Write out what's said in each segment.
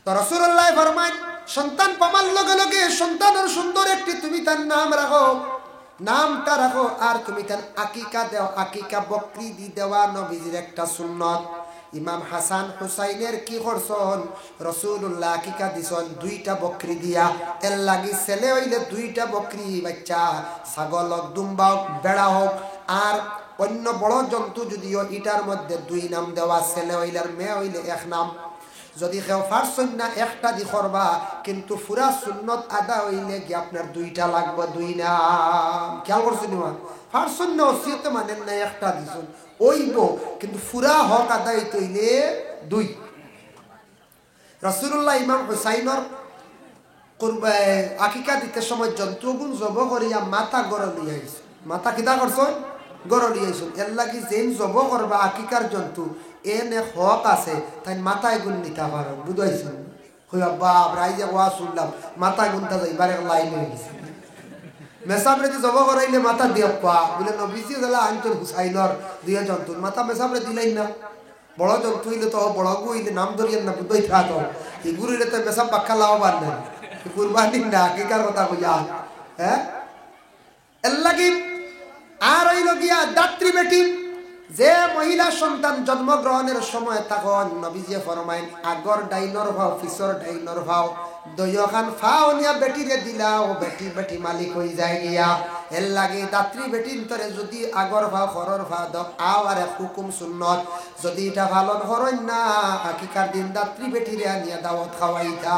তো রাসূলুল্লাহ ফরমায় সন্তান পাওয়ার লগে লগে সন্তানের সুন্দর একটি তুমি তার নাম রাখো, নামটা রাখো, আর তুমি তার আকিকা দাও। আকিকা বকরি দি দেওয়া নবীজির একটা সুন্নত। ইমাম হাসান হুসাইনের কি করছেন, রাসূলুল্লাহ আকিকা দিছেন 2টা বকরি দিয়া। এর লাগি ছেলে হইলে 2টা বকরি, বাচ্চা ছাগল হোক, দুম্বা হোক, বেড়া হোক, আর অন্য বড় জন্তু যদিও এটার মধ্যে 2 নাম দেওয়া। ছেলে হইলে আর মেয়ে হইলে 1 নাম। যদি কেউ পারছেন না একটা দি করবা, কিন্তু পুরা সুন্নত আদা হইলে কি আপনার 2টা লাগবে, 2 নাম। খেয়াল করছেন না? পারছেন না ওসিয়ত মানেন না, একটা দিছেন ওইব, কিন্তু পুরা হক আদায় হইলে 2। রাসূলুল্লাহ ইমাম হুসাইনের আকিকা দিতে সময় জন্তুগুণ জব করিয়া মাথা গড় লিয়ে আইছে। মাথা কিতা করছেন? গড় লিয়ে আইছেন। এর লাগি যেন জব করবা আকিকার জন্তু এনে হক আছে, তাই মাথায় গুণ নিতে পারো। বুঝাইছেন? হইয়া বাপ রাইজে ওয়া শুনলাম মাথায় গুণটা যাইবার এক লাইন হয়ে গেছে। মেসাবরে যে জব করাইলে মাথা দিয়ে পা বলে নবীজি দিলা আনতর হুসাইনর 2 জন্তুর মাথা মেসাবরে দিলাই না। বড় জন্তু হইলে তো বড় গু হইলে নাম ধরিয়েন না, বুঝাই থাকো এগুলো হইলে তো মেসাব বাক্কা লাভ বান্ধেন কুরবানি না আকিকার কথা কইয়া। হ্যাঁ, এর লাগি আর হইল গিয়া দাত্রী বেটি। যে মহিলা সন্তান জন্মগ্রহণের সময় তখন নবীজি ফরমাইন আগর ডাইনর ভাও পিছর ডাইনর ভাও দয়খান ফাও নিয়া বেটিরে দিলাও, বেটি বেটি মালিক হয়ে যায় গিয়া। এর লাগে দাত্রী বেটির তরে যদি আগর ভাও খরর ভাও দক আও আর হুকুম সুন্নত, যদি এটা ভালো হরণ না আকিকার দিন দাত্রী বেটিরে আনিয়া দাওয়াত খাওয়াইতা।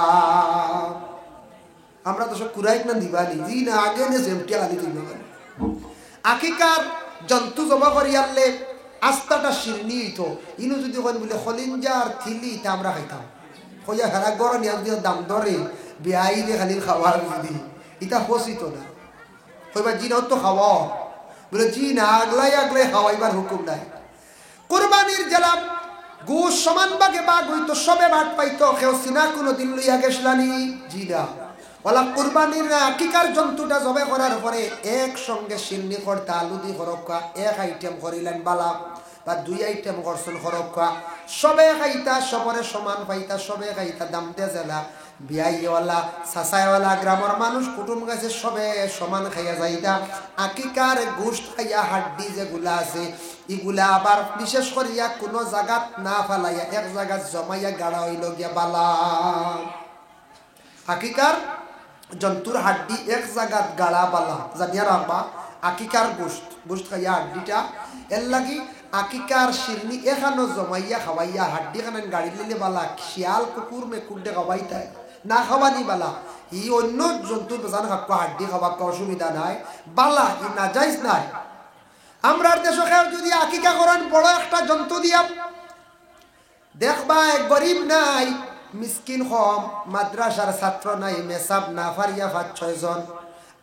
আমরা তো সব কুরাইত না দিবানি জি না আগে নে সেমটি আলি দিবা। আকিকার জন্তু জমা করি আনলে আস্তাটা শিরনি হইতো। ইনু যদি কোন বলে খলিঞ্জার থিলি তা আমরা খাইতাম। কইয়া হেরা গড় নিয়ে যদি দাম ধরে বেআইনে খালি খাওয়ার যদি ইটা হসিত না। কইবা জি না তো খাওয়া বলে জি না আগলাই আগলাই খাওয়াইবার হুকুম নাই। কুরবানির জেলাম গোশ সমান ভাগে বাঘ হইতো, সবে ভাগ পাইতো। কেউ সিনা কোনো দিন লইয়া গেছলানি জি না। ওলা কুরবানির আকিকার জন্তুটা জবে করার পরে একসঙ্গে শিরনি করতে আলু দি খরক্কা 1 আইটেম করিলেন বালা বা 2 আইটেম করছেন খরক্কা, সবে খাইতা সবরে সমান পাইতা, সবে খাইতা দামতে জেলা বিয়াইওয়ালা সাসাইওয়ালা গ্রামের মানুষ কুটুম গেছে সবে সমান খাইয়া যাইতা। আকিকার গোশত খাইয়া হাড্ডি যেগুলা আছে এগুলা আবার বিশেষ করিয়া কোনো জায়গাত না ফালাইয়া এক জায়গাত জমাইয়া গাড়া হইল গিয়া বালা। আকিকার জন্তুর হাড্ডি এক জায়গাত গাড়া বালা জানিয়া রাখবা। আকিকার গোশত খাইয়া হাড্ডিটা এর লাগি আকিকার শিরনি এখানো জমাইয়া খাওয়াইয়া হাড্ডি খানেন গাড়ি লিলে বালা। শিয়াল কুকুর মেকুরডে খাওয়াইতাই না খাওয়ানি বালা। ই অন্য জন্তুর বেজান খাওয়া হাড্ডি খাওয়া অসুবিধা নাই বালা, ই না যাইজ নাই। আমরার দেশে যদি আকিকা করেন বড় একটা জন্তু দিয়া দেখবা গরিব নাই মিসকিন কম, মাদ্রাসার ছাত্র নাই, মেসাব না ফারিয়া 5-6 জন,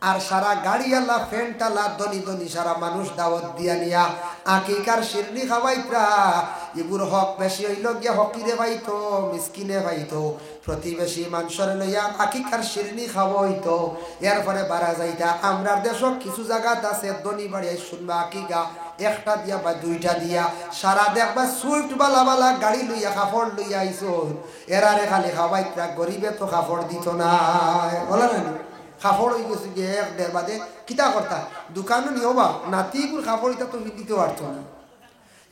আর সারা গাড়িওয়ালা ফ্যানটালা ধনী ধনী সারা মানুষ দাওয়াত দিয়া নিয়া আকিকার শিরনি খাওয়াইতা। এগুর হক বেশি হইল গিয়া হকিরে পাইতো, মিসকিনে পাইতো, প্রতিবেশী মানুষের লইয়া আকিকার শিরনি খাওয়াইতো। এরপরে বাড়া যাইতা। আমরা দেশক কিছু জায়গাত আছে ধনী বাড়িয়াই শুনবা আকিকা একটা দিয়া বা 2টা দিয়া সারা দেখবা সুইফট বালা বালা গাড়ি লইয়া কাপড় লইয়া আইসো। এরারে খালি খাওয়াইতা, গরিবে তো কাপড় দিত না। বলা না কাপড় হয়ে গেছে গিয়ে 1-1.5 বাদে কিতা করতা দোকানও নিও বা নাতিগুর কাপড় এটা তো দিতে পারতো না।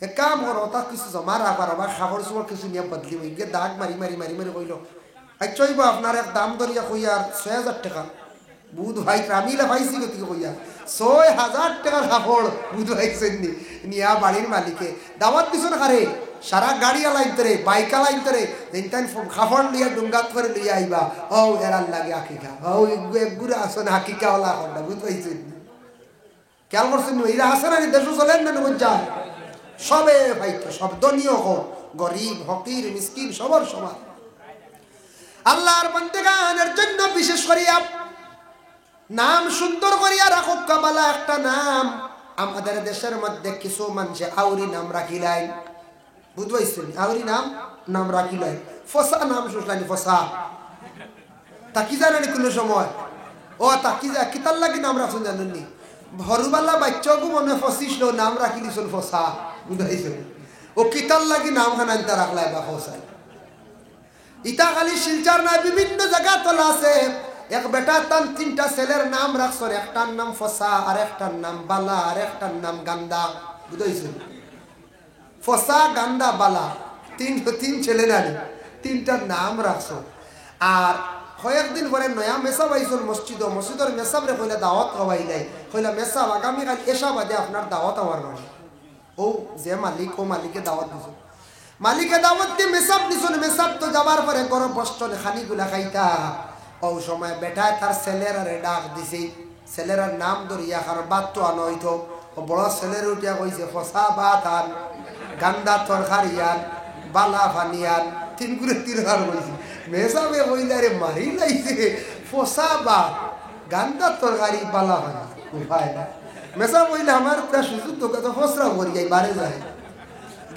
এক কাম করো তা কিছু জমা রাখবার আবার কাপড় চোপড় কিছু নিয়ে বদলি হয়ে গিয়ে দাগ মারি মারি মারি মারি কইল আচ্ছাইবা আপনার এক দাম ধরিয়া কইয়ার 6,000 টাকা। বুধ ভাই রামিলা ভাইছি গতি কইয়া 6,000 টাকার কাপড় বুধ ভাইছেন নিয়া বাড়ির মালিকে দাওয়াত দিছ না কারে সারা গাড়ি আলাইতরে বাইক আলাইতরে ইনতান কাপড় লিয়া ডুঙ্গাত করে লিয়া আইবা। ও এরার লাগে আকিকা ও একগুড়া আসন আকিকা ওলা কন্ডা বুঝ পাইছেন। খেয়াল করছেন এরা আসে না দেশ চলেন না বুঝা সবে ভাইতো সব দনীয় হোক গরিব ফকির মিসকিন সবার সমান। আল্লাহর বান্দাগানের জন্য বিশেষ করিয়া নাম সুন্দর করিয়া রাখো কাবালা একটা নাম। আমাদের দেশের মধ্যে কিছু মানুষে আউরি নাম রাখিলাই বুঝবাইছেন আউরি নাম রাখিলাই ফসা নাম শুনলানি ফসা তাকি জানানি কোনো সময় ও তাকি যা কিতার লাগি নাম রাখছেন জানেননি ভরুবালা বাচ্চাকে মনে ফসিস নাম রাখি দিছিল ফসা বুঝাইছেন ও কিতার লাগি নাম খান আনতে রাখলাই বা ফসাই। ইটা খালি শিলচার না, বিভিন্ন জায়গা তোলা আছে। এক বেটা তান 3টা ছেলের নাম রাখছেন, একটার নাম ফসা, আর একটার নাম বালা, আর একটার নাম গান্দা। বুঝাইছেন? ফসা, গান্দা, বালা, তিন ছেলে নারী, 3টার নাম রাখছো। আর কয়েকদিন পরে নয়া মেসাব আইসুন মসজিদের মেসাব রে কইলা দাওয়াত খাওয়াই নাই। কইলা মেসাব আগামীকাল এসা বাদে আপনার দাওয়াত আমার নয়। ও যে মালিক, ও মালিকে দাওয়াত দিছ, মালিকে দাওয়াত দিয়ে মেসাব দিছুন। মেসাব তো যাবার পরে গরম বস্টন খানিগুলা খাইতা। ও সময় বেটায় তার ছেলের ডাক দিছে, ছেলের নাম ধরিয়া কারণ বাদ তো আনো হইতো। ও বড় ছেলের উঠিয়া কইছে ফসা ভাত আন, গান্দা তরকারি আন, বালা ফানিয়ান, 3 করে 3 হার কইছে। মেসাবে কইলা রে মারি লাইছে, ফসা ভাত, গান্দা তরকারি, বালা ফানি। ভাই মেসা কইলা আমার পুরা সুযোগ তো কত ফসরাম করি যাই বারে যায়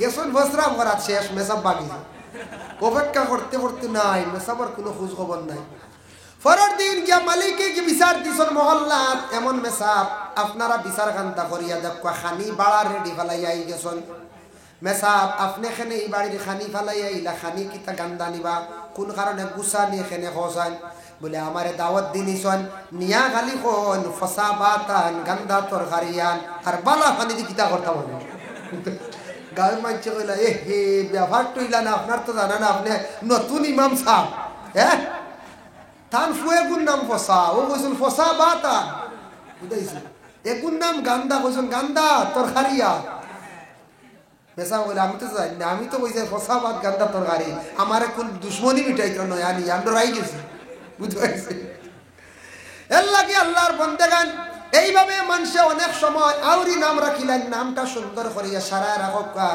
গেছন, ফসরাম করা শেষ, মেসাব বাকি। অপেক্ষা করতে করতে নাই, মেসাবার কোনো খোঁজ খবর নাই। পরের দিন গিয়া মালিকে কি বিচার দিছন মহল্লাত, এমন মেসাব আপনারা বিচার কান্তা করিয়া দেখবা খানি বাড়া রেডি ফেলাইয়াই গেছন। মেসাব আপনি এখানে এই বাড়ির খানি ফেলাইয়া ইলা খানি কিতা গান্দা নিবা, কোন কারণে গুছা নিয়ে এখানে খসান? বলে আমারে দাওয়াত দিনিছন, নিয়া খালি কোন ফসা বাতান, গান্দা তরকারিয়ান, আর বালা খানি দি কিতা করতে বলে। গাঁয়ের মাইছে কইলা এ হে ব্যবহার টইলা না, আপনার তো জানা না, আপনি নতুন ইমাম সাহেব। হ্যাঁ তান ফুয়ে গুণ নাম ফসা, ও কইছেন ফসা বাতান, বুঝাইছে এগুন নাম গান্দা, কইছেন গান্দা তরকারিয়া। পেশা বলে আমি তো জানি না, আমি তো কইছে ফসা বাত গান্দা তরকারি, আমার কোন দুশ্মনী মিটাই তো নয় আনি, আমরা রাই গেছি। বুঝতে পারছি? এর লাগে আল্লাহর বন্দেগান এইভাবে মানুষে অনেক সময় আউরি নাম রাখিলেন, নামটা সুন্দর করিয়া সারা রাখা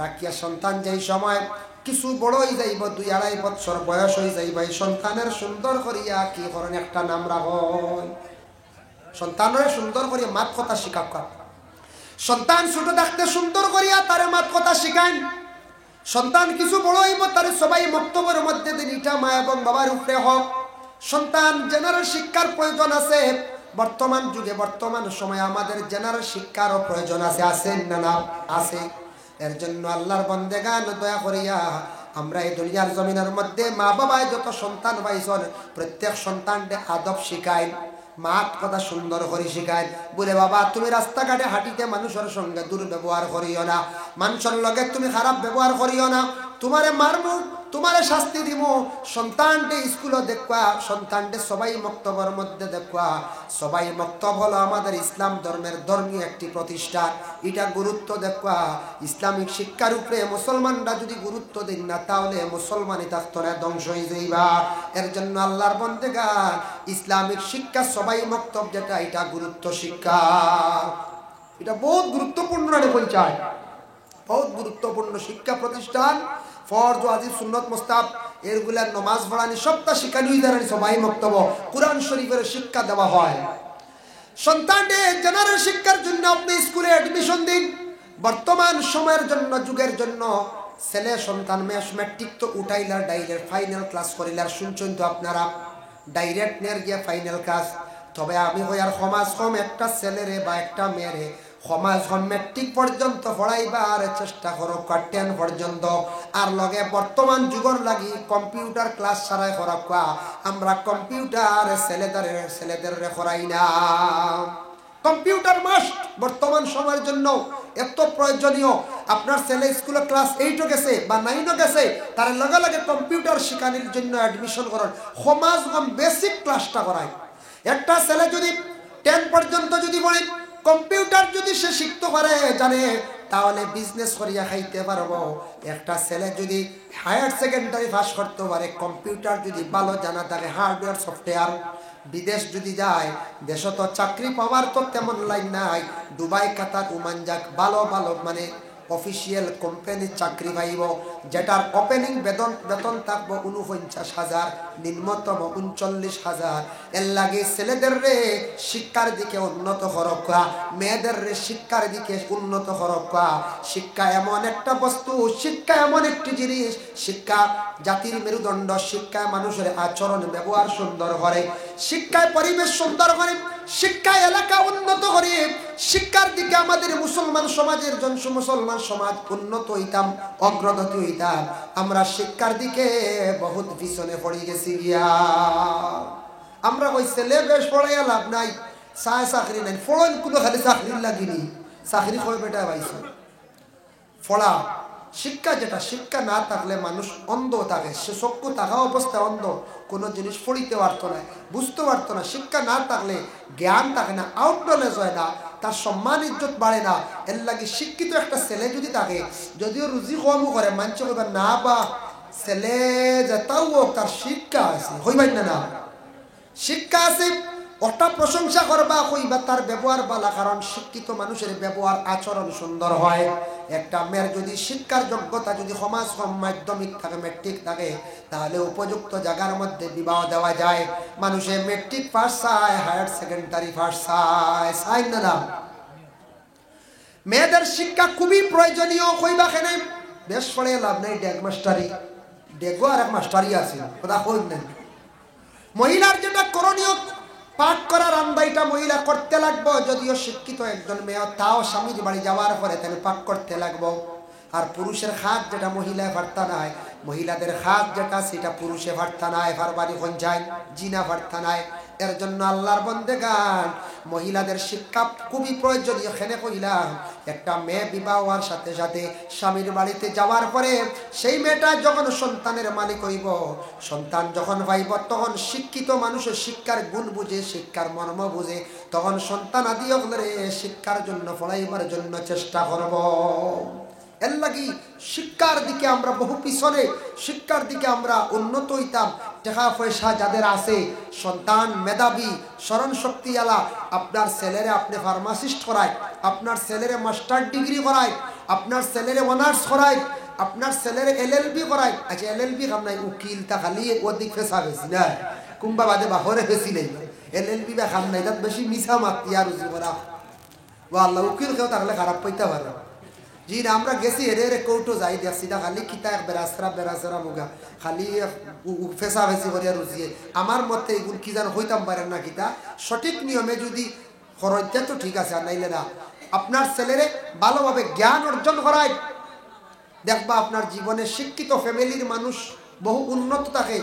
রাখিয়া সন্তান যেই সময় কিছু বড় হয়ে যাইব, 2-2.5 বছর বয়স হয়ে যাইব, এই সন্তানের সুন্দর করিয়া কি করেন একটা নাম রাখেন। সন্তানের সুন্দর করিয়া মাত কথা শিখাক। সন্তান ছোট থাকতে সুন্দর করিয়া তারে মাত কথা শিখান। সন্তান কিছু বড় হইব তার সবাই বক্তব্যের মধ্যে দিন ইটা মা এবং বাবার উপরে হোক। সন্তান জেনারেল শিক্ষার প্রয়োজন আছে। বর্তমান যুগে বর্তমান সময়ে আমাদের জেনারেল শিক্ষারও প্রয়োজন আছে, আছেন না? না আছে। এর জন্য আল্লাহর বন্দেগান দয়া করিয়া আমরা এই দুনিয়ার জমিনের মধ্যে মা বাবায় যত সন্তান পাইছেন প্রত্যেক সন্তানকে আদব শিখাই, মাত কথা সুন্দর করে শিখায়। বলে বাবা তুমি রাস্তাঘাটে হাঁটিতে মানুষের সঙ্গে দুর্ব্যবহার করিও না, মানুষের লগে তুমি খারাপ ব্যবহার করিও না, তোমারে মারমু, তোমারে শাস্তি দিব। সন্তানটে স্কুলে দেখবা, সন্তানটে সবাই মক্তবের মধ্যে দেখবা। সবাই মক্তব হলো আমাদের ইসলাম ধর্মের ধর্মীয় একটি প্রতিষ্ঠান, এটা গুরুত্ব দেখবা। ইসলামিক শিক্ষার উপরে মুসলমানরা যদি গুরুত্ব দিন না তাহলে মুসলমানই থাকতো না, ধ্বংস হয়ে যাইবা। এর জন্য আল্লাহর বন্দেগান ইসলামিক শিক্ষা সবাই মক্তব যেটা, এটা গুরুত্ব শিক্ষা, এটা বহুত গুরুত্বপূর্ণ পঞ্চায়েত, বহুত গুরুত্বপূর্ণ শিক্ষা প্রতিষ্ঠান। ফরজ ওয়াজিব সুন্নত মুস্তাহাব এরগুলার নামাজ পড়ানি সবটা শিক্ষা নিয়ে দাঁড়ানি সবাই মক্তব, কোরআন শরীফের শিক্ষা দেওয়া হয়। সন্তানদের জেনারেল শিক্ষার জন্য আপনি স্কুলে অ্যাডমিশন দিন। বর্তমান সময়ের জন্য, যুগের জন্য ছেলে সন্তান ম্যাট্রিক তো উঠাইলার ডাইরেক্ট ফাইনাল ক্লাস করিলার, শুনছেন তো আপনারা, ডাইরেক্ট নেয়ার গিয়া ফাইনাল ক্লাস। তবে আমি হই আর সমাজ কম একটা ছেলেরে বা একটা মেয়েরে সমাজ কম ম্যাট্রিক পর্যন্ত পড়াইবার চেষ্টা করো, 10 পর্যন্ত। আর লগে বর্তমান যুগর লাগি কম্পিউটার ক্লাস ছাড়াই করা, আমরা কম্পিউটার ছেলেদের করাই না। কম্পিউটার মাস্ট বর্তমান সময়ের জন্য এত প্রয়োজনীয়। আপনার ছেলে স্কুলে ক্লাস 8 গেছে বা 9 গেছে, তার লগে লগে কম্পিউটার শিখানোর জন্য অ্যাডমিশন করার, সমাজ কম বেসিক ক্লাসটা করায়। একটা ছেলে যদি 10 পর্যন্ত যদি বলে কম্পিউটার যদি সে শিখতে পারে জানে, তাহলে বিজনেস করিয়া খাইতে পারবো। একটা ছেলে যদি হায়ার সেকেন্ডারি পাস করতে পারে, কম্পিউটার যদি ভালো জানা থাকে, হার্ডওয়্যার সফটওয়্যার, বিদেশ যদি যায়, দেশে তো চাকরি পাওয়ার তো তেমন লাইন নাই। দুবাই, কাতার, ওমান যাক, ভালো ভালো মানে অফিসিয়াল কোম্পানির চাকরি পাইব, যেটার ওপেনিং বেতন থাকবো 49,000, নিম্নতম 39,000। এর লাগে ছেলেদের রে শিক্ষার দিকে উন্নত হরকা, মেয়েদের রে শিক্ষার দিকে উন্নত হরকা। শিক্ষা এমন একটা বস্তু, শিক্ষা এমন একটি জিনিস, শিক্ষা জাতির মেরুদণ্ড। শিক্ষায় মানুষের আচরণ ব্যবহার সুন্দর করে, শিক্ষায় পরিবেশ সুন্দর করে। শিক্ষা এলাকা উন্নত করে শিক্ষার দিকে আমাদের মুসলমান সমাজের মুসলমান সমাজ উন্নত হইতাম, অগ্রগতি হইতাম। আমরা শিক্ষার দিকে বহুত পিছনে পড়ে গেছি গিয়া। আমরা ওই ছেলে বেশ পড়াইয়া লাভ নাই, চাকরি নাই, ফলন কোনো খালি চাকরি লাগিনি, চাকরি কই বেটা পাইছো ফলা। শিক্ষা যেটা, শিক্ষা না থাকলে মানুষ অন্ধ থাকে, সে চক্ষু থাকা অবস্থায় অন্ধ, কোনো জিনিস পড়িতে পারতো না, বুঝতে পারতো না। শিক্ষা না থাকলে জ্ঞান থাকে না, আউট নলেজ হয় না, তার সম্মান ইজ্জত বাড়ে না। এর লাগে শিক্ষিত একটা ছেলে যদি থাকে, যদিও রুজি কমও করে, মানুষ কইবা না বা ছেলে যেটাও হোক তার শিক্ষা আছে, হইবাই না শিক্ষা আছে ওটা প্রশংসা করবা, কইবা তার ব্যবহার ভালো, কারণ শিক্ষিত মানুষের ব্যবহার আচরণ সুন্দর হয়। একটা মেয়ের যদি শিক্ষার যোগ্যতা যদি সমাজ মাধ্যমিক থাকে, মেট্রিক থাকে, তাহলে উপযুক্ত জায়গার মধ্যে বিবাহ দেওয়া যায়। মানুষে মেট্রিক পাস চায়, হায়ার সেকেন্ডারি পাস চায়, চাই না? মেয়েদের শিক্ষা খুবই প্রয়োজনীয়। কইবা কেনে বেশ পড়ে লাভ নেই, ডেগ মাস্টারি, ডেগো আর এক মাস্টারি আছে, কথা কই নাই। মহিলার যেটা করণীয়, পাঠ করার আন্দাইটা মহিলা করতে লাগবো। যদিও শিক্ষিত একজন মেয়ে, তাও স্বামীর বাড়ি যাওয়ার পরে তাহলে পাঠ করতে লাগবো। আর পুরুষের হাত যেটা মহিলায় ভার্তা নাই, মহিলাদের হাত যেটা সেটা পুরুষে ভার্তা নাই, ফারবারি পঞ্চায়েত জিনা ভার্তা নাই। এর জন্য আল্লাহর বন্দেগান মহিলাদের শিক্ষা খুবই প্রয়োজনীয়। এখানে কইলাম একটা মেয়ে বিবাহ হওয়ার সাথে সাথে স্বামীর বাড়িতে যাওয়ার পরে সেই মেয়েটা যখন সন্তানের মালিক হইব, সন্তান যখন পাইব, তখন শিক্ষিত মানুষের শিক্ষার গুণ বুঝে, শিক্ষার মর্ম বুঝে, তখন সন্তান আদি ওগুলোরে শিক্ষার জন্য পড়াইবার জন্য চেষ্টা করব। এর লাগি শিক্ষার দিকে আমরা বহু পিছনে, শিক্ষার দিকে আমরা উন্নত হইতাম। টাকা পয়সা যাদের আছে, সন্তান মেধাবী, স্মরণ শক্তিওয়ালা, আপনার ছেলেরে আপনি ফার্মাসিস্ট করায়, আপনার ছেলেরে মাস্টার ডিগ্রি করায়, আপনার ছেলেরে অনার্স করায়, আপনার ছেলেরে LLB করায়। আচ্ছা LLB কাম নাই, উকিল তা খালি অধিক ফেসা বেশি না, কুম্বা বাদে বাহরে বেশি নেই, LLB বা খাম নাই, তার বেশি মিছা মাতি আর উজি করা। ও আল্লাহ, উকিল কেউ থাকলে খারাপ পাইতে পারে। জি না, আমরা গেছি এরে কৌটো যাই দেখছি তা খালি কিতা এক বেড়াচরা মুগা খালি ফেসা ফেসি করিয়া রুচিয়ে। আমার মতে এগুলো কি যেন হইতাম পারেন না, কিতা সঠিক নিয়মে যদি খরচটা তো ঠিক আছে, আর নাইলে না। আপনার ছেলেরে ভালোভাবে জ্ঞান অর্জন করায়, দেখবা আপনার জীবনে শিক্ষিত ফ্যামিলির মানুষ বহু উন্নত থাকে,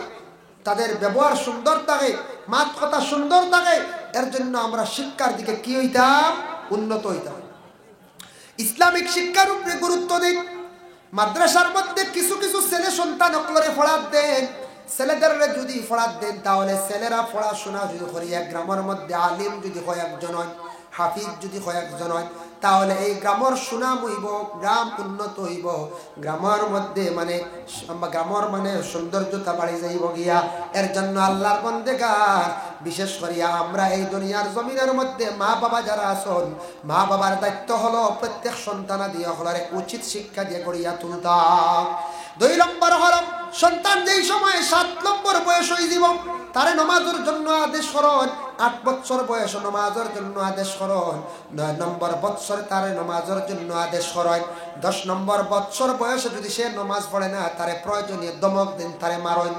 তাদের ব্যবহার সুন্দর থাকে, মাত কথা সুন্দর থাকে। এর জন্য আমরা শিক্ষার দিকে কি হইতাম, উন্নত হইতাম। ইসলামিক শিক্ষার উপরে গুরুত্ব দিন। মাদ্রাসার মধ্যে কিছু কিছু ছেলে সন্তান অকলরে ফড়াত দেন। ছেলেদের যদি ফড়াত দেন, তাহলে ছেলেরা পড়াশোনা যদি করিয়া গ্রামের মধ্যে আলিম যদি কয়েকজন হয়, হাফিজ যদি কয়েকজন হয়, তাহলে এই গ্রামের সুনাম হইব, গ্রাম উন্নত হইব, গ্রামের মধ্যে গ্রামের সৌন্দর্যতা বাড়ি যাইব গিয়া। এর জন্য আল্লাহর বন্দেগার বিশেষ করিয়া আমরা এই দুনিয়ার জমিনের মধ্যে মা বাবা যারা আছেন, মা বাবার দায়িত্ব হলো প্রত্যেক সন্তানাদি হলারে উচিত শিক্ষা দিয়ে করিয়া তুলতা। 2 নম্বর হলো সন্তান যেই সময় 7 নম্বর বয়স হয়ে যাব, তারে নমাজের জন্য আদেশ করুন। 8 বছর বয়স নমাজের জন্য আদেশ করুন। 9 নম্বর বছর তারে নমাজের জন্য আদেশ করুন। 10 নম্বর বছর বয়সে যদি সে নমাজ পড়ে না, তারে প্রয়োজনীয় দমক দিন, তারে মারুন।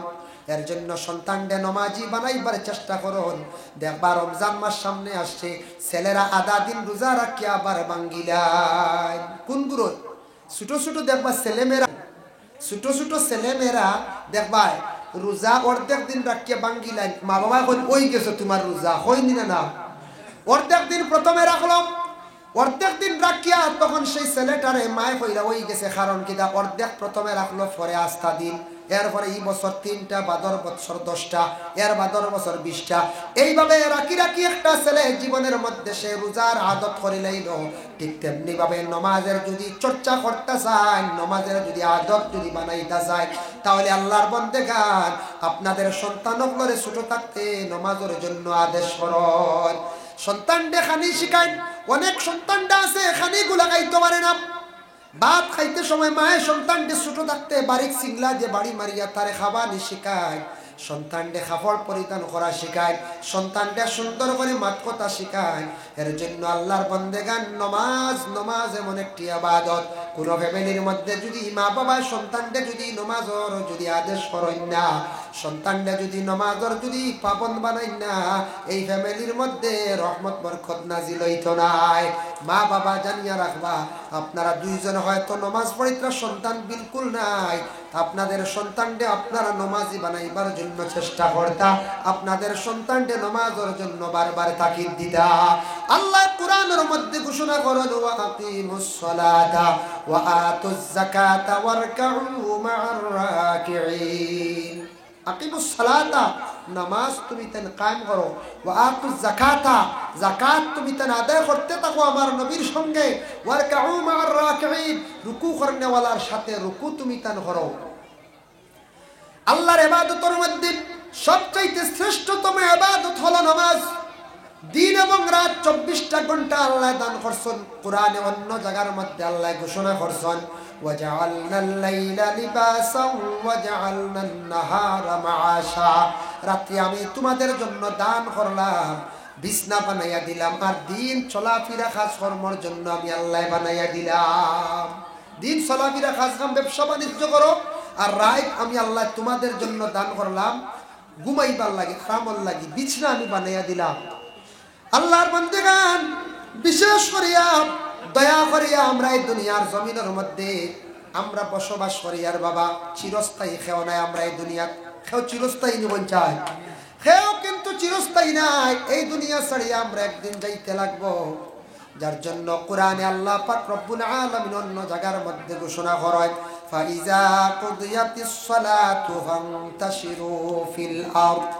এর জন্য সন্তানকে নমাজি বানাইবার চেষ্টা করুন। দেখবা রমজান মাস সামনে আসছে, ছেলেরা আধা দিন রোজা রাখিয়া আবার বাঙ্গিলাই। কোন গুরু ছোট ছোট দেখবা ছেলেমেয়েরা, ছোট ছোট ছেলেমেয়েরা দেখবা রোজা অর্ধেক দিন রাখিয়া বাঙ্গিলাই। মা বাবা কই ওই গেছো তোমার রোজা হয়নি না, অর্ধেক দিন প্রথমে রাখলো, অর্ধেক দিন রাখিয়া তখন সেই ছেলেটারে মায় কইরা ওই গেছে। কারণ কিনা অর্ধেক প্রথমে রাখলো, পরে আস্থা দিন, এরপরে এই বছর 3টা, বাদর বছর 10টা, এর বাদর বছর 20টা, এইভাবে রাখি রাখি একটা ছেলে জীবনের মধ্যে সে রোজার আদত করে লাইল। ঠিক তেমনি ভাবে নমাজের যদি চর্চা করতে চায়, নমাজের যদি আদত যদি বানাইতে চায়, তাহলে আল্লাহর বন্দেগান আপনাদের সন্তানগুলোরে ছোট থাকতে নমাজের জন্য আদেশ করুন। সন্তানদের খানি শিখায়। অনেক সন্তানটা আছে খানিগুলা খাইতে পারে না। ভাত খাইতে সময় মায়ের সন্তানকে ছোট থাকতে বারিক সিংলা দিয়ে বাড়ি মারিয়া তারে খাবানি শিখায়, সন্তানকে কাপড় পরিধান করা শিখায়, সন্তানকে সুন্দর করে মাত কথা শিখায়। এর জন্য আল্লাহর বন্দেগান নমাজ এমন একটি ইবাদত। কোন ফ্যামিলির মধ্যে যদি মা বাবা সন্তানকে যদি নমাজের যদি আদেশ করেন না, সন্তানটা যদি নামাজের যদি পাবন বানাই না, এই ফ্যামিলির মধ্যে রহমত বরকত নাজিল হইতো নাই। মা বাবা জানিয়া রাখবা, আপনারা দুইজন হয়তো নামাজ পড়িত্রা সন্তান বিলকুল নাই, আপনাদের সন্তানকে আপনারা নামাজি বানাইবার জন্য চেষ্টা করতা, আপনাদের সন্তানকে নামাজের জন্য বারবার তাকিদ দিতা। আল্লাহ কোরআনের মধ্যে ঘোষণা করেন, ওয়া আকিমুস সালাতা ওয়া আতুজ যাকাতা ওয়ারকাউ মা'আর রাকিঈন। আকিমুস সালাতা, নামাজ তুমি তেন কায়েম করো, ওয়া আতুজ যাকাতা, যাকাত তুমি তেন আদায় করতে থাকো আমার নবীর সঙ্গে, ওয়ারকাউ মা'আর রাকিঈন, রুকু করনেওয়ালার সাথে রুকু তুমি তেন করো। আল্লাহর ইবাদতের মধ্যে সবচেয়ে শ্রেষ্ঠতম ইবাদত হলো নামাজ। দিন এবং রাত 24টা ঘন্টা আল্লাহ দান করছেন। কোরআনে অন্য জায়গার মধ্যে আল্লাহ ঘোষণা করছেন, ওয়াজআলনাল লাইলা লিবাসান ওয়াজআলনান নাহারা মাআশা, রাত্রি আমি তোমাদের জন্য দান করলাম, বিছনা বানাইয়া দিলাম, আর দিন চলাফেরা কাজকর্মের জন্য আমি আল্লাহ বানাইয়া দিলাম। দিন চলাফেরা কাজকাম ব্যবসা বাণিজ্য করো, আর রাত আমি আল্লাহ তোমাদের জন্য দান করলাম, ঘুমাইবার লাগে, খামর লাগে বিছনা আমি বানাইয়া দিলাম। আল্লাহর বান্দাগান, বিশেষ করিয়া দয়া করিয়া আমরা এই দুনিয়ার জমিনের মধ্যে আমরা বসবাস করি, আর বাবা চিরস্থায়ী খেও নাই। আমরা এই দুনিয়া খেও চিরস্থায়ী জীবন চাই, খেও কিন্তু চিরস্থায়ী নাই। এই দুনিয়া ছাড়িয়ে আমরা একদিন যাইতে লাগবো, যার জন্য কোরআনে আল্লাহ পাক রব্বুল আলামিন অন্য জায়গার মধ্যে ঘোষণা করেন, ফাইজা কুদিয়াতিস সালাতু ফান্তাশিরু ফিল আরদ।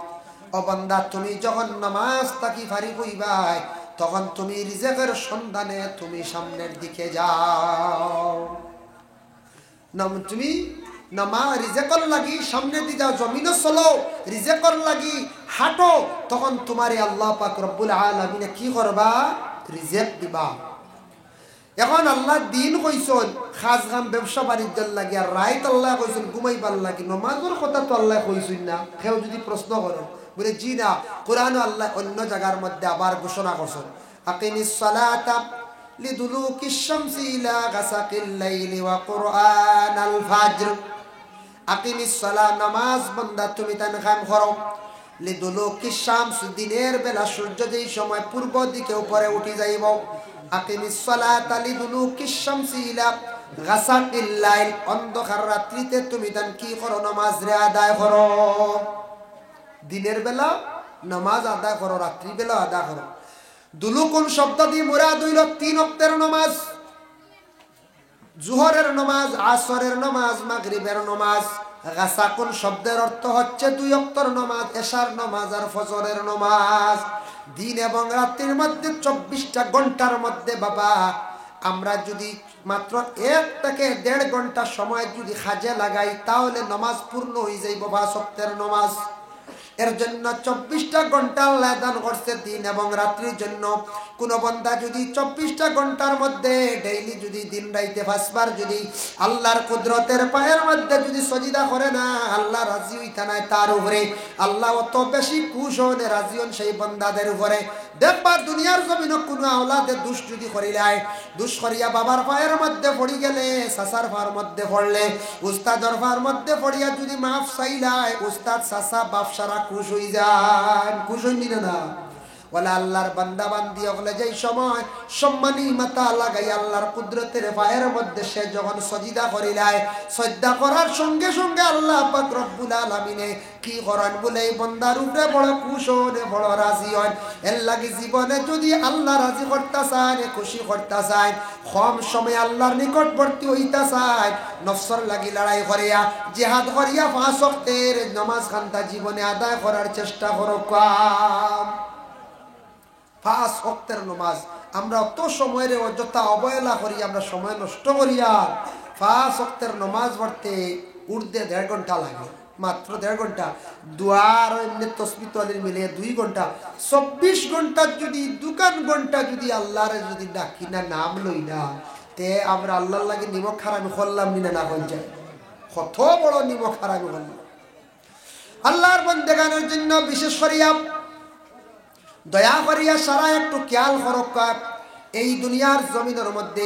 ও বান্দা, তুমি যখন নামাজ তাকি ফারিগ হইবাই, তখন তুমি রিজেকের সন্ধানে তুমি সামনের দিকে যাও। তুমি নামাজ রিজেকর লাগি সামনের দিকে যাও, জমিনে চলো, রিজেকর লাগি হাঁটো, তখন তোমারে আল্লাহ পাক রব্বুল আলামিনে কি করবা? রিজেক দিবা। এখন আল্লাহ দিন কইছেন খাস খাম ব্যবসা বাণিজ্যের লাগে, আর রাইত আল্লাহ কইছেন ঘুমাইবার লাগে। নমাজের কথা তো আল্লাহ কইছেন না। কেউ যদি প্রশ্ন করেন, বলে জি না, কোরআন আল্লাহ অন্য জায়গার মধ্যে আবার ঘোষণা করছেন, আকিমিস সালাতা লিদুলুকিশ শামসি ইলা গাসাকিল লাইলি ওয়া কুরআনাল ফাজর। আকিমিস সালাত, নামাজ বান্দা তুমি তান কায়েম করো, লিদুলুকিশ শামস, দিনের বেলা সূর্য যেই সময় পূর্ব দিকে উপরে উঠে যাইব, আকিমিস সালাতা লিদুলুকিশ শামসি ইলা গাসাকিল লাইল, অন্ধকার রাত্রিতে তুমি তান কি করো? নামাজ রে আদায় করো। দিনের বেলা নামাজ আদায় করো, রাত্রি বেলা আদায় করো। দুলুকুন শব্দ দিয়ে মুরাদ হইল 3 ওয়াক্তের নামাজ, জোহরের নামাজ, আসরের নামাজ, মাগরিবের নামাজ। গাসাকুন শব্দের অর্থ হচ্ছে 2 ওয়াক্তের নামাজ, এশার নামাজ আর ফজরের নামাজ। দিন এবং রাত্রির মধ্যে 24টা ঘন্টার মধ্যে বাবা আমরা যদি মাত্র 1 থেকে 1.5 ঘন্টা সময় যদি কাজে লাগাই, তাহলে নামাজ পূর্ণ হয়ে যাইব 5 ওয়াক্তের নামাজ। এর জন্য 24টা ঘন্টা আল্লাহ দান করছে দিন এবং রাত্রির জন্য। কোন বান্দা যদি 24টা ঘন্টার মধ্যে ডেইলি যদি দিন রাইতে 5 বার যদি আল্লাহর কুদরতের পায়ের মধ্যে যদি সজিদা করে না, আল্লাহ রাজি হইতা নাই তার উপরে। আল্লাহ অত বেশি খুশ হন, রাজি হন সেই বান্দাদের উপরে। দেখবা দুনিয়ার জমিনে কোনো আওলাদে দুষ যদি করিলাই, দুষ করিয়া বাবার পায়ের মধ্যে পড়ি গেলে, চাচার পায়ের মধ্যে পড়লে, উস্তাদের পায়ের মধ্যে পড়িয়া যদি মাফ চাইলাই, উস্তাদ চাচা বাপ সারা খুশ হয়ে যান। খুশ হইনি না? বলে আল্লাহর বান্দা বান্দি হলে যেই সময় সম্মানী মাথা লাগাই আল্লাহর কুদরতের পায়ের মধ্যে সে যখন সজিদা করিলাই, সজদা করার সঙ্গে সঙ্গে আল্লাহ পাক রব্বুল আলামিনে কি করেন? বলে এই বান্দার উপরে বড় খুশ হন, বড় রাজি হন। এর লাগে জীবনে যদি আল্লাহ রাজি করতে চান, খুশি করতে চান, কম সময় আল্লাহর নিকটবর্তী হইতে চান, নফসর লাগি লড়াই করিয়া, জিহাদ করিয়া 5 ওয়াক্তের নামাজ খান্তা জীবনে আদায় করার চেষ্টা করো। 5 ওয়াক্তের নামাজ আমরা অত সময়ের অযথা অবহেলা করি, আমরা সময় নষ্ট করিয়া 5 ওয়াক্তের নামাজ পড়তে উঠতে 1.5 ঘন্টা লাগে, মাত্র 1.5 ঘন্টা। দুয়ার এমনি তসবিহ তাহলিল মিলিয়ে 2 ঘন্টা। 24 ঘন্টা যদি 2 ঘন্টা যদি আল্লাহরে যদি ডাকি না, নাম লই না, তে আমরা আল্লাহর লাগে নিমক হারামি করলাম না? না হয়ে যায়, কত বড় নিমক হারামি করলাম। আল্লাহর বান্দাগানের জন্য বিশেষ করিয়া দয়া করিয়া সারা একটু খেয়াল করো। এই দুনিয়ার জমিনের মধ্যে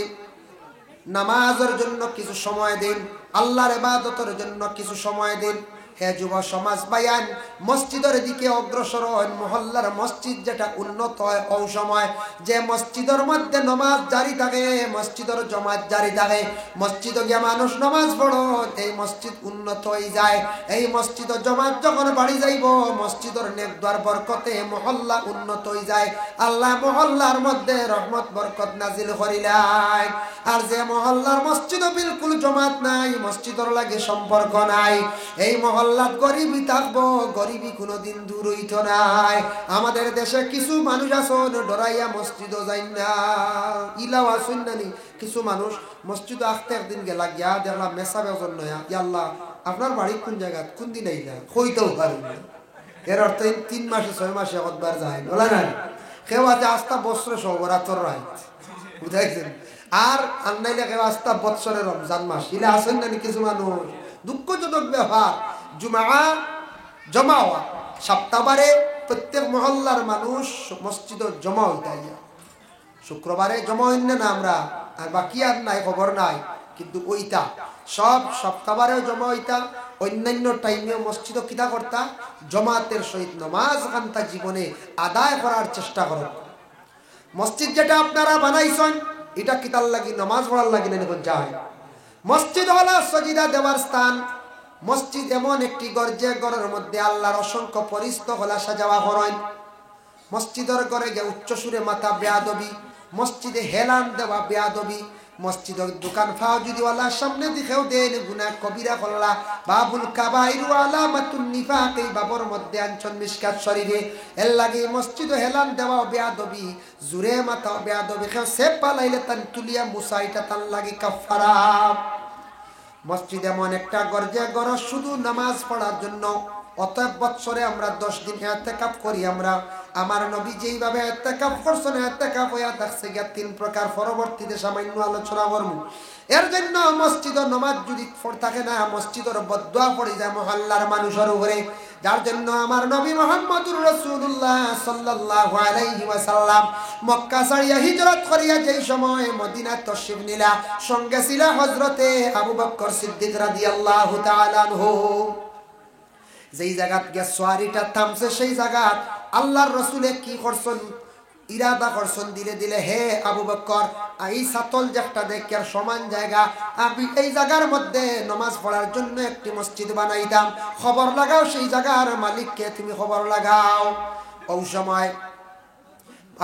নামাজের জন্য কিছু সময় দিন, আল্লাহর ইবাদতের জন্য কিছু সময় দিন। হে যুব সমাজ বায়ান মসজিদের দিকে অগ্রসর হন। মহল্লার মসজিদ যেটা উন্নত হয় ওই সময় যে মসজিদের মধ্যে নামাজ জারি থাকে, মসজিদের জমাত জারি থাকে, মসজিদে গিয়ে মানুষ নামাজ পড়ো, এই মসজিদ উন্নত হয়ে যায়। এই মসজিদ জমাত যখন বাড়ি যাইব মসজিদের নেকদার বরকতে মহল্লা উন্নত হয়ে যায়। আল্লাহ মহল্লার মধ্যে রহমত বরকত নাজিল করিলাই। আর যে মহল্লার মসজিদে বিলকুল জমাত নাই, মসজিদের লাগে সম্পর্ক নাই, এই মহল্লাত গরিবই থাকবো, গরিবই কোনোদিন দূর হইত নাই। আমাদের দেশে কিছু মানুষ আছেন ডরাইয়া মসজিদও যাই না, ইলাও আসুন নানি কিছু মানুষ মসজিদে আসতে একদিন গেলা গিয়া দেখলাম মেসাবের জন্য আল্লাহ আপনার বাড়ি কোন জায়গা কোন দিন আইলা হইতেও পারি না। এর অর্থ 3 মাসে 6 মাসে একবার যায় বলা না, কেউ আছে আস্থা বছরে সবরাতর রাইত বুঝাইছেন, আর আন্নাইলে কেউ আস্থা বৎসরে রমজান মাস, ইলা আসেন নানি কিছু মানুষ। দুঃখজনক ব্যাপার, জমা হওয়া সপ্তাহবারে প্রত্যেক মহল্লার মানুষ মসজিদে জমা হইতে, শুক্রবারে জমা হইন না আমরা, আর বাকি আর নাই খবর নাই, কিন্তু ওইটা সব সপ্তাহবারেও জমা হইতা, অন্যান্য টাইমেও মসজিদে কিতা করতা, জমাতের সহিত নামাজ কান্তা জীবনে আদায় করার চেষ্টা করো। মসজিদ যেটা আপনারা বানাইছেন এটা কিতার লাগি নামাজ পড়ার লাগি না, এখন যায় মসজিদ হলো সজিদা দেওয়ার স্থান। মসজিদ এমন একটি ঘর যে ঘরের মধ্যে আল্লাহর অসংখ্য পরিচিত হলা সাজাওয়া করেন। মসজিদের ঘরে গিয়ে উচ্চ সুরে মাথা বেয়াদবি, মসজিদে হেলান দেওয়া বেয়াদবি, মসজিদের দোকান ফাও যদি আল্লাহর সামনে দিকেও দেন গুনাহ কবিরা করলা। বাবুল কাবাইর ওয়া আলামাতুন নিফাক, এই বাবর মধ্যে আনছন মিশকাত শরীফে। এর লাগে মসজিদে হেলান দেওয়া বেয়াদবি, জুরে মাথা বেয়াদবি, কেউ সেপ পালাইলে তান তুলিয়া মুসাইটা তান লাগে কাফারা। মসজিদ এমন একটা ঘর যে ঘর শুধু নামাজ পড়ার জন্য। অতএব বৎসরে আমরা 10 দিন ইতিকাফ করি। আমরা আমার নবী যেইভাবে ইতিকাফ করছেন, ইতিকাফ হইয়া থাকছে গিয়া 3 প্রকার, পরবর্তীতে সামান্য আলোচনা করব। এর জন্য মসজিদ নামাজ যদি থাকে না, মসজিদের বদদুয়া পড়ে যায় মহল্লার মানুষের উপরে। যার জন্য আমার নবী মুহাম্মদুর রাসূলুল্লাহ সাল্লাল্লাহু আলাইহি ওয়াসাল্লাম মক্কা ছাড়িয়া হিজরত করিয়া যেই সময় মদিনায় তশরিফ নিলা, সঙ্গে ছিল হযরতে আবু বকর সিদ্দিক রাদিয়াল্লাহু তাআলা আনহু। যেই জায়গাত গিয়া সোয়ারিটা থামছে সেই জায়গাত আল্লাহর রাসূলে কি করছেন, ইরাদা করছেন দিলে দিলে, হে আবু বকর এই সাতল যেটা দেখার সমান জায়গা, আমি এই জায়গার মধ্যে নামাজ পড়ার জন্য একটি মসজিদ বানাইতাম, খবর লাগাও সেই জায়গার মালিককে, তুমি খবর লাগাও। ওই সময়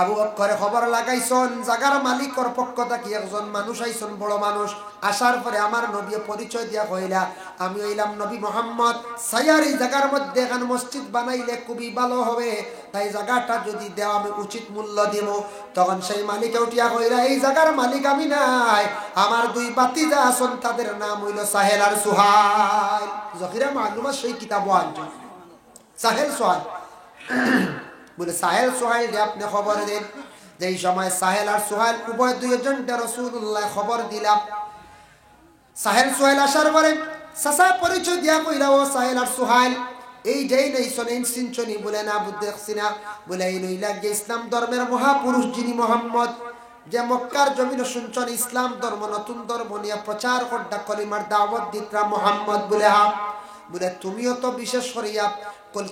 আবু বকর খবর লাগাইছন, জায়গার মালিকর পক্ষ থেকে একজন মানুষ আইছন, বড় মানুষ। আসার পরে আমার নবী পরিচয় দিয়া কইলা, আমি হইলাম নবী মুহাম্মদ, সায়ার এই জায়গার মধ্যে এখন মসজিদ বানাইলে খুবই ভালো হবে, তাই জায়গাটা যদি দেও আমি উচিত মূল্য দিব। তখন সেই মালিক উঠিয়া কইলা, এই জায়গার মালিক আমি নাই, আমার 2 ভাতিজা আছেন, তাদের নাম হইল সাহেল আর সুহাইল। জখিরা মালুমা সেই কিতাব আনছে সাহেল সুহাইল বলে, সাহেল সোহাইল আপনি খবর দেন। যেই সময় সাহেল আর সোহাইল উভয় 2জনটা রাসূলুল্লাহ খবর দিলাম। সাহেল সোহাইল আসার পরে সাসা পরিচয় দিয়া কইলা, ও সাহেল আর সোহাইল এই যেই নেই শোনেন সিনচনি, বলে না বুদ্ধ দেখছি না, বলে এই নইলা গিয়ে ইসলাম ধর্মের মহাপুরুষ যিনি মোহাম্মদ, যে মক্কার জমিনে শুনছেন ইসলাম ধর্ম নতুন ধর্ম নিয়ে প্রচার করডা কলিমার দাওয়াত দিতরা মোহাম্মদ বলে। হা বলে তুমিও তো বিশেষ করিয়া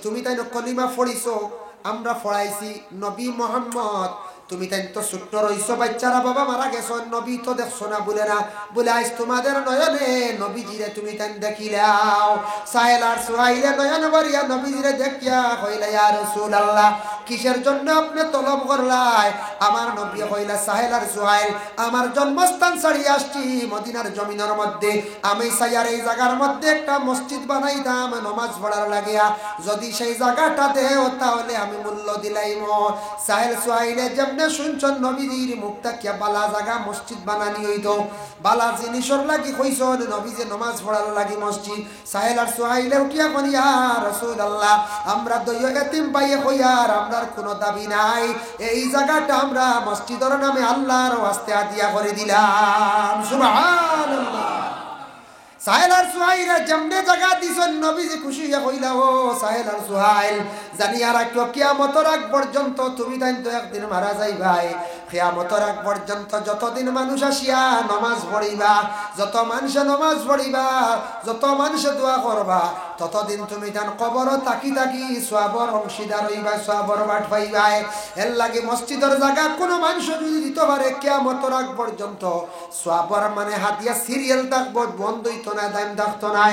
তুমি তাই কলিমা পড়িছো, আমরা পড়াইছি নবী মোহাম্মদ, তুমি তাই তো ছোট্ট রইছো, বাচ্চারা বাবা মারা গেছো, নবী তো দেখছো না। বলে না, বলে আজ তোমাদের নয়নে নবীজিরে তুমি তাই দেখিলাও। সাহেল আর সুহাইলে নয়ন ভরিয়া নবীজিরে দেখিয়া কইলা, ইয়া রাসূলুল্লাহ কিসের জন্য আপনি তলব করলাই? আমার নবী কইলা, সাহেল আর সুহাইল আমার জন্মস্থান ছাড়িয়ে আসছি মদিনার জমিনের মধ্যে, আমি সাইয়ার এই জায়গার মধ্যে একটা মসজিদ বানাইতাম নামাজ পড়ার লাগিয়া, যদি সেই জায়গাটা দেও তাহলে আমি মূল্য দিলাইম। সাহেল সুহাইলে যেমন শুনছেন নবীজির মুখটা কি বালা জায়গা মসজিদ বানানি হইতো, বালা জিনিসর লাগি কইছেন নবীজি নামাজ পড়ার লাগি মসজিদ। সাহেল আর সুহাইলে উঠিয়া কোন, ইয়া রাসূলুল্লাহ আমরা দইয় এতিম পাইয়ে কইয়ার আমরার কোনো দাবি নাই, এই জায়গাটা আমরা মসজিদের নামে আল্লাহর ওয়াস্তে আদিয়া করে দিলাম। সুবহানাল্লাহ। সাহেল আর সুহাইল যেমনে জায়গা দিছেন নবীজি খুশি হইয়া কইলা, ও সাহেল আর সুহাইল জানি আর কিয়ামতের আগ পর্যন্ত তুমি তাই তো একদিন মারা যাই ভাই, কিয়ামতের আগ পর্যন্ত যতদিন মানুষ আসিয়া নামাজ পড়িবা, যত মানুষে নামাজ পড়িবা, যত মানুষে দোয়া করবা, ততদিন তুমি তান কবর তাকি তাকি সওয়াবর অংশীদার হইবা, সওয়াবর বাট পাইবা। এর লাগে মসজিদের জায়গা কোনো মানুষ যদি দিতে পারে কিয়ামতের আগ পর্যন্ত সওয়াবর মানে হাদিয়া সিরিয়াল থাকবো, বন্ধ হইতো না, দাম থাকতো না।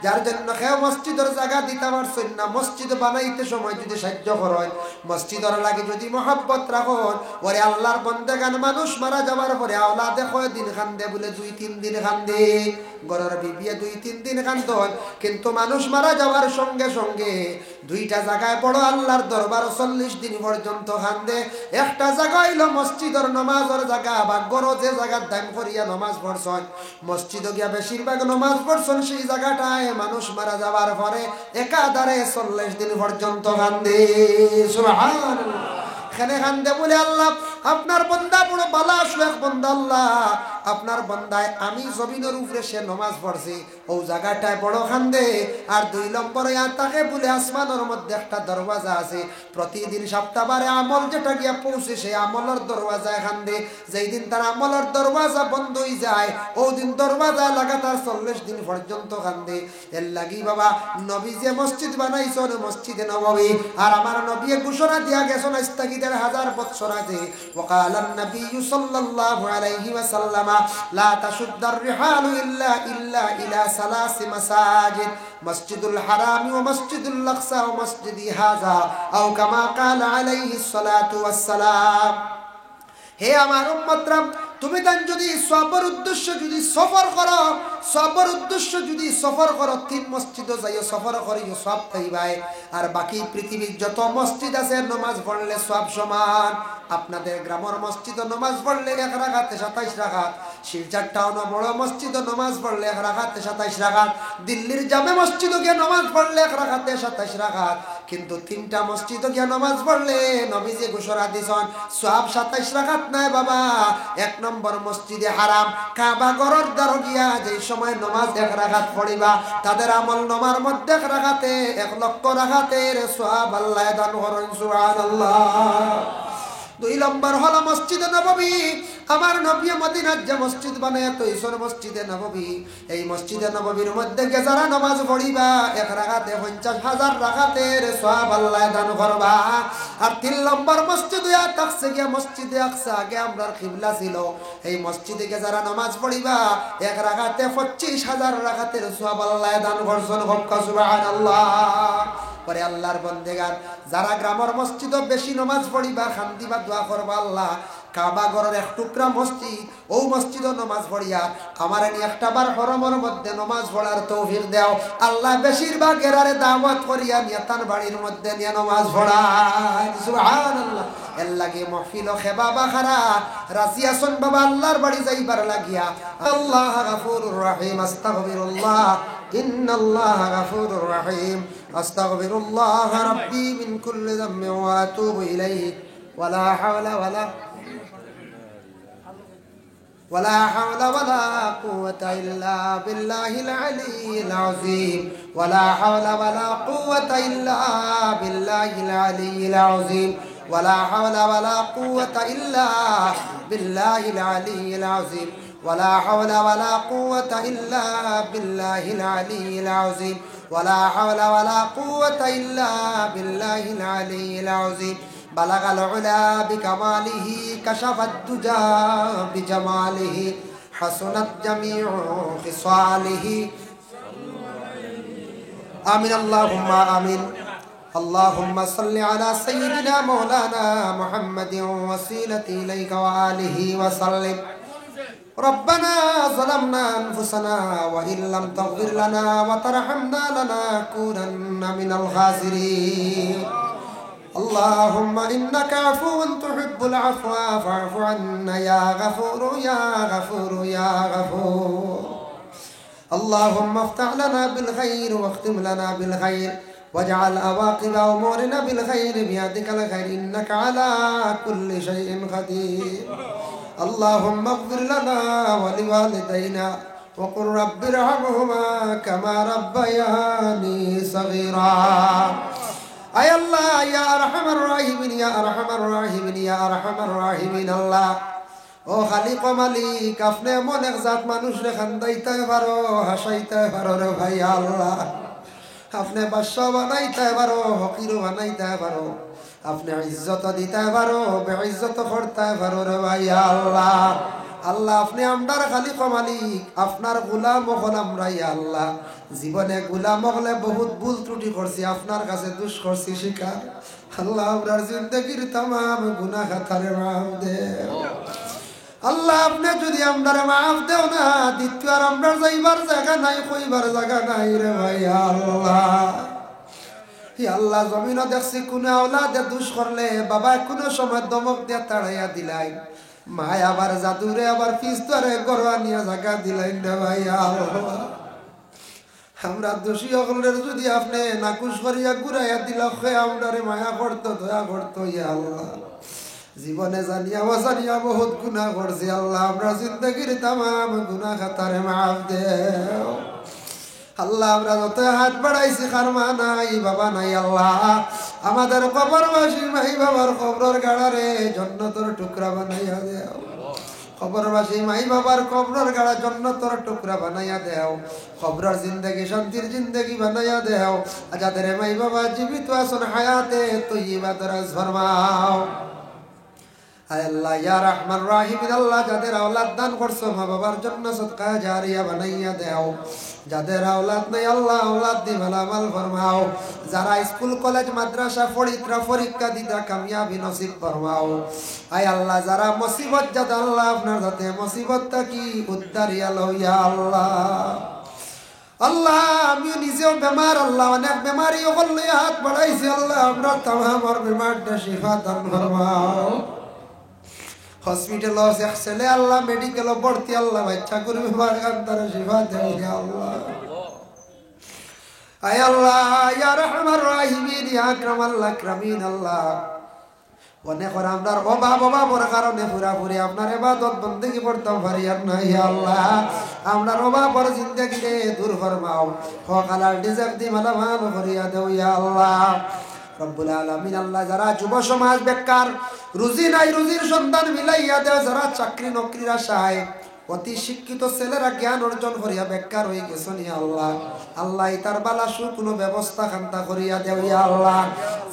যার জন্য কেউ মসজিদের জায়গা দিতে পারছেন না, মসজিদ বানাইতে সময় যদি সাহায্য করেন, মসজিদের লাগে যদি মহব্বত রাখুন, ওরে আল্লাহর বন্দেগান মানুষ মারা যাওয়ার পরে আওলাদে কয়দিন কান্দে বলে 2-3 দিন কান্দে, ঘরের বিবিয়ে 2-3 দিন কান্দন, কিন্তু মানুষ মারা যাওয়ার সঙ্গে সঙ্গে দুইটা জায়গায় বড় আল্লাহর দরবার 40 দিন পর্যন্ত কান্দে। একটা জায়গা হইল মসজিদের নামাজের জায়গা, বা গড় যে জায়গার দাম করিয়া নামাজ পড়ছেন, মসজিদে গিয়া বেশিরভাগ নামাজ পড়ছেন, সেই জায়গাটায় মানুষ মারা যাওয়ার পরে একাধারে 40 দিন পর্যন্ত কান্দে। সুবহানাল্লাহ। এখানে কান্দে বলে আল্লাহ আপনার বান্দা বড় বালা শুয়েক বান্দা, আল্লাহ আপনার বান্দায় আমি জমিনের উপরে সে নামাজ পড়ছি, ও জায়গাটায় বড় কান্দে। আর 2 নম্বরে তাকে বলে আসমানের মধ্যে একটা দরওয়াজা আছে, প্রতিদিন সপ্তাহবারে আমল যেটা গিয়া পৌঁছে সেই আমলের দরওয়াজায় কান্দে। যেই দিন তার আমলের দরওয়াজা বন্ধ হয়ে যায়, ও দিন দরওয়াজা লাগাতার 40 দিন পর্যন্ত কান্দে। এর লাগি বাবা নবী যে মসজিদ বানাইছেন মসজিদে নববী, আর আমার নবী ঘোষণা দিয়া গেছেন ইস্তাগিদের 1000 বছর আগে, وقال النبي صلى الله عليه وسلم لا تشد الرحال إلا إلى 3 مساجد مسجد الحرام ومسجد الأقصى ومسجد هذا أو كما قال عليه الصلاة والسلام। হে আমার উম্মতরা, তুমি তান যদি সফর উদ্দেশ্য যদি সফর করো, সফর উদ্দেশ্য যদি সফর করো, 3 মসজিদে যাইও সফর করিও, সব পাইবাই। আর বাকি পৃথিবীর যত মসজিদ আছে নামাজ পড়লে সব সমান। আপনাদের গ্রামের মসজিদে নামাজ পড়লে 1 রাকাতে 27 রাকাত, শিলচর টাউনে বড় মসজিদে নামাজ পড়লে 1 রাকাতে 27 রাকাত, দিল্লির জামে মসজিদে গিয়ে নামাজ পড়লে 1 রাকাতে 27 রাকাত। কিন্তু 3টা মসজিদে গিয়ে নামাজ পড়লে নবীজি ঘোষণা দিয়েছেন সব 27 রাকাত নাই বাবা। 1 নম্বর মসজিদে হারাম কাবা ঘরের দ্বার গিয়া যে সময় নামাজ 1 রাকাত পড়িবা, তাদের আমল নামার মধ্যে 1 রাকাতে 1 লক্ষ রাকাতের সওয়াব আল্লাহ দান করেন। সুবহানাল্লাহ। 2 নম্বর হলো মসজিদে নববী। আমার নবী মদিনার যে মসজিদ বানায় তৈসর মসজিদে নববী, এই মসজিদে নববীর মধ্যে গে যারা নামাজ পড়িবা 1 রাকাতে 50,000 রাকাতের সওয়াব আল্লাহ দান করবা। আর 3 নম্বর মসজিদে তাকসে গিয়া মসজিদে আকসা, আগে আমরার কিবলা ছিল, এই মসজিদে গে যারা নামাজ পড়িবা 1 রাকাতে 25,000 রাকাতের সওয়াব আল্লাহ দান করছেন। সুবহানাল্লাহ। পরে আল্লাহর বন্দেগান যারা গ্রামের মসজিদে বেশি নামাজ পড়িবা, খান্দিবা, দোয়া করবা, আল্লাহ কাবা ঘরের 1 টুকরা মসজিদ, ও মসজিদে নামাজ পড়িয়া আমার একটা বার হরমের মধ্যে নামাজ পড়ার তৌফিক দাও। আল্লাহ বেশিরভাগ এরারে দাওয়াত করিয়া নিয়াতান বাড়ির মধ্যে নিয়ে নামাজ পড়ায়। সুবহানাল্লাহ। এর লাগে মাহফিল ও খেবা বাখারা রাজি আছেন বাবা আল্লাহর বাড়ি যাইবার লাগিয়া। আল্লাহ গফুরুর রহিম, আস্তাগফিরুল্লাহ, ইন্নাল্লাহ গফুরুর রহিম, আস্তাগফিরুল্লাহ রাব্বি মিন কুল্লি যামবিন ওয়া আতুবু ইলাইহি ওয়ালা হাওলা ولا حول ولا قوة إلا بالله العلي العظيم، ولا حول ولا قوة إلا بالله العلي العظيم، ولا حول ولا قوة إلا بالله العلي العظيم، ولا حول ولا قوة إلا بالله العلي العظيم، ولا حول ولا قوة إلا بالله العلي العظيم. بلغ العلا بكماله، كشف الدجى بجماله، حسنت جميع خصاله. آمين اللهم آمين. اللهم صل على سيدنا مولانا محمد وسيلة إليك وآله وسلم. ربنا ظلمنا أنفسنا وإن لم تغفر لنا وترحمنا لنكونن من الخاسرين. اللهم إنك عفو تحب العفو فاعف عنا يا غفور يا غفور يا غفور. اللهم افتح لنا بالخير واختم لنا بالخير واجعل عواقب أمورنا بالخير بيدك الخير إنك على كل شيء قدير. اللهم اغفر لنا ولوالدينا وقل رب ارحمهما كما ربياني صغيرا. আয় আল্লাহ ইয়া আরহামার রাহিমিন ইয়া আরহামার রাহিমিন ইয়া আরহামার রাহিমিন আল্লাহ ও খালিক মালিক আপনি এমন এক জাত মানুষ রে খান্দাইতে পারো হাসাইতে পারো রে ভাই আল্লাহ আপনি বাদশা বানাইতে পারো ফকির বানাইতে পারো আপনি ইজ্জত দিতে পারো বেইজ্জত করতে পারো রে ভাই আল্লাহ আল্লাহ আপনি আমরার খালিক মালিক আপনার গোলাম হল আমরা ইয়া আল্লাহ জীবনে গোলাম হলে বহুত ভুল ত্রুটি করছি আপনার কাছে দুষ করছি শিকার আল্লাহ আমরার জিন্দগির तमाम গুনাহ খাতারে মাফ দেও আল্লাহ আপনি যদি আমরারে মাফ দেও না দ্বিতীয় আর আমরা যাইবার জায়গা নাই কইবার জায়গা নাই রে ভাই আল্লাহ হে আল্লাহ জমিনও দেখছি কোন আওলাদে দুষ করলে বাবা কোনো সময় দমক দিয়ে তাড়াইয়া দিলাই মায় আবার জাদুরে আবার পিস্তরে গরোয়া নিয়ে জায়গা দিলাই রে ভাই আল্লাহ আমরা দোষী সকলের যদি আপনি নাকুশ করিয়া ঘুরাইয়া দিল আমরারে মায়া করতো দয়া করতো ইয়া আল্লাহ জীবনে জানিয়া অজানিয়া বহুত গুনাহ করছি আল্লাহ আমরা জিন্দগির तमाम গুনাহ খাতারে মাফ দেও আল্লাহ আমরা যত হাত বাড়াইছি খারমা নাই বাবা নাই আল্লাহ আমাদের কবরবাসী মাই বাবার কবরের গাড়ারে জান্নাতের টুকরা বানাইয়া দেও কবরবাসী মাই বাবার কবরের গাড়া জান্নাতের টুকরা বানাইয়া দেও কবরের জিন্দেগি শান্তির জিন্দেগি বানাইয়া দেও যাদের মাই বাবা জীবিত আছেন হায়াতে তয়্যিবা দরাজ ফরমাও আল্লাহ ইয়া রহমান রহিম আল্লাহ যাদের আওলাদ দান করছো মা বাবার জন্য সদকা জারিয়া বানাইয়া দাও যাদের আওলাদ নাই আল্লাহ আওলাদ দি ভালো আমল ফরমাও যারা স্কুল কলেজ মাদ্রাসা পরীক্ষা দিতা কামিয়াবি নসিব ফরমাও আয় আল্লাহ যারা মুসিবত জাত আল্লাহ আপনার হাতে মুসিবতটা কি উদ্ধারিয়া লও ইয়া আল্লাহ আল্লাহ আমি নিজেও বেমার আল্লাহ অনেক বেমারি ওগুলো লইয়া হাত বাড়াইছি আল্লাহ আমরা तमाम বেমারটা শিফা দান ফরমাও হসপিটাল ছেলে আল্লাহ মেডিকেল ভর্তি আল্লাহ বাচ্চা করবে বাগান্তারে শিফা দেও ইয়া আল্লাহ আয় আল্লাহ ইয়া রহমান রাহিমিন ইয়া আকরামাল আকরামিন আল্লাহ অনেক আমরার অভাবের কারণে পুরাপুরি আপনার ইবাদত বন্দেগি করতে পারি আর না ইয়া আল্লাহ আমরার অভাবের জিন্দেগিরে দূর ফরমাও হকালার রিজিক দি মালামাল করিয়া দেও ইয়া আল্লাহ রব্বুল আলামিন আল্লাহ যারা যুব সমাজ বেকার রুজি নাই রুজির সন্ধান মিলাইয়া দেও যারা চাকরি নকরির আশায় অতি শিক্ষিত ছেলেরা জ্ঞান অর্জন করিয়া বেকার হয়ে গেছেন ইয়া আল্লাহ আল্লাহ তার বালা কোনো ব্যবস্থা খান্তা করিয়া দেও ইয়া আল্লাহ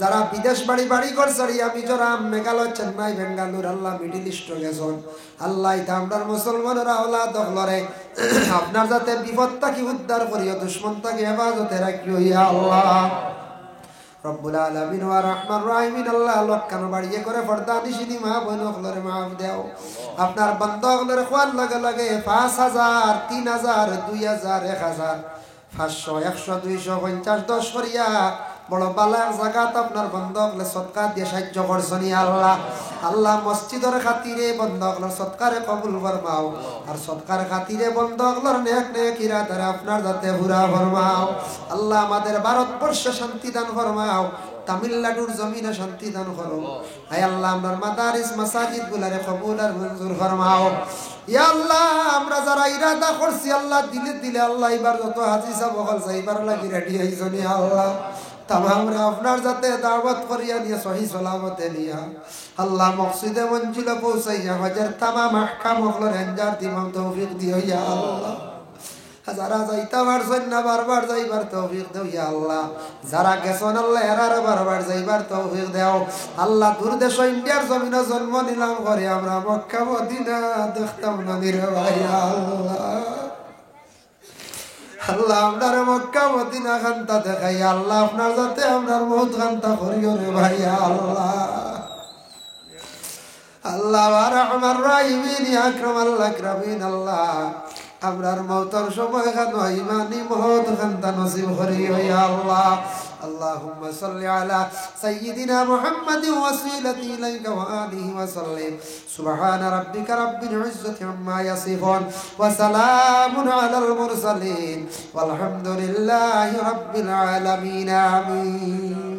যারা বিদেশ বাড়ি ঘর ছাড়িয়া মিজোরাম মেঘালয় চেন্নাই বেঙ্গালুর আল্লাহ মিডিল ইস্ট গেছেন আল্লাহ এটা আমরার মুসলমানেরা আওলাদ হলরে আপনার যাতে বিপদটা কি উদ্ধার করিয়া দুশ্মনটাকে হেফাজতে রাখিও ইয়া আল্লাহ রব্বুল আলামিন ওয়া রহমান রাহিমিন আল্লাহ লক্কানো বাড়িয়ে করে পর্দা নিশিনি মা বোন হলরে মাফ দেও আপনার বান্দা হলরে খোয়ার লগে লগে 5000 3000 2000 1000 500 100 200 50 10 করিয়া বড় বালার জায়গাত আপনার বন্ধকলে সদকা দিয়ে সাহায্য করছেন আল্লাহ আল্লাহ মসজিদের খাতিরে বন্ধকলের সদকারে কবুল ফরমাও আর সদকার খাতিরে বন্ধকলের নেক নেক ইরাদারে আপনার যাতে পুরা ফরমাও আল্লাহ আমাদের ভারতবর্ষে শান্তি দান ফরমাও তামিলনাড়ুর জমিনে শান্তি দান করো আয় আল্লাহ আমরার মাদারিস মাসাজিদ গুলারে কবুল আর মঞ্জুর ফরমাও ইয়া আল্লাহ আমরা যারা ইরাদা করছি আল্লাহ দিলে আল্লাহ এবার যত হাজি সাহেব বকল যাইবার লাগি রেডি হইছেন ইয়া আল্লাহ তামামরা আপনার যাতে দাওয়াত করিয়া নিয়ে সহি সালামতে নিয়া আল্লাহ মকসিদে মঞ্জিলে পৌঁছাইয়া হজের তামাম আহকাম হলর এনজার দিমাম তৌফিক দিও ইয়া আল্লাহ যারা যাইতা পারছেন না বারবার যাইবার তৌফিক দেও ইয়া আল্লাহ যারা গেছেন আল্লাহ এরার বারবার যাইবার তৌফিক দেও আল্লাহ দূর দেশ ইন্ডিয়ার জমিনে জন্ম নিলাম করে আমরা মক্কা মদিনা দেখতাম না রে ভাই আল্লাহ আল্লাহ আপনার মক্কা মদিনা খান্তা দেখাই আল্লাহ আপনার যাতে আপনার মৌত খান্তা করিও রে ভাই আল্লাহ আল্লাহ ওয়া রহমান রাহিমিন ইয়া আকরামাল আকরামিন আল্লাহ আমরার মওতের সময় খান ইমানি মওত খান্তা নসিব করিও ইয়া আল্লাহ اللهم صل على سيدنا محمد وسيلتي إليك وآله وسلم سبحان ربك رب العزة عما يصفون وسلام على المرسلين والحمد لله رب العالمين آمين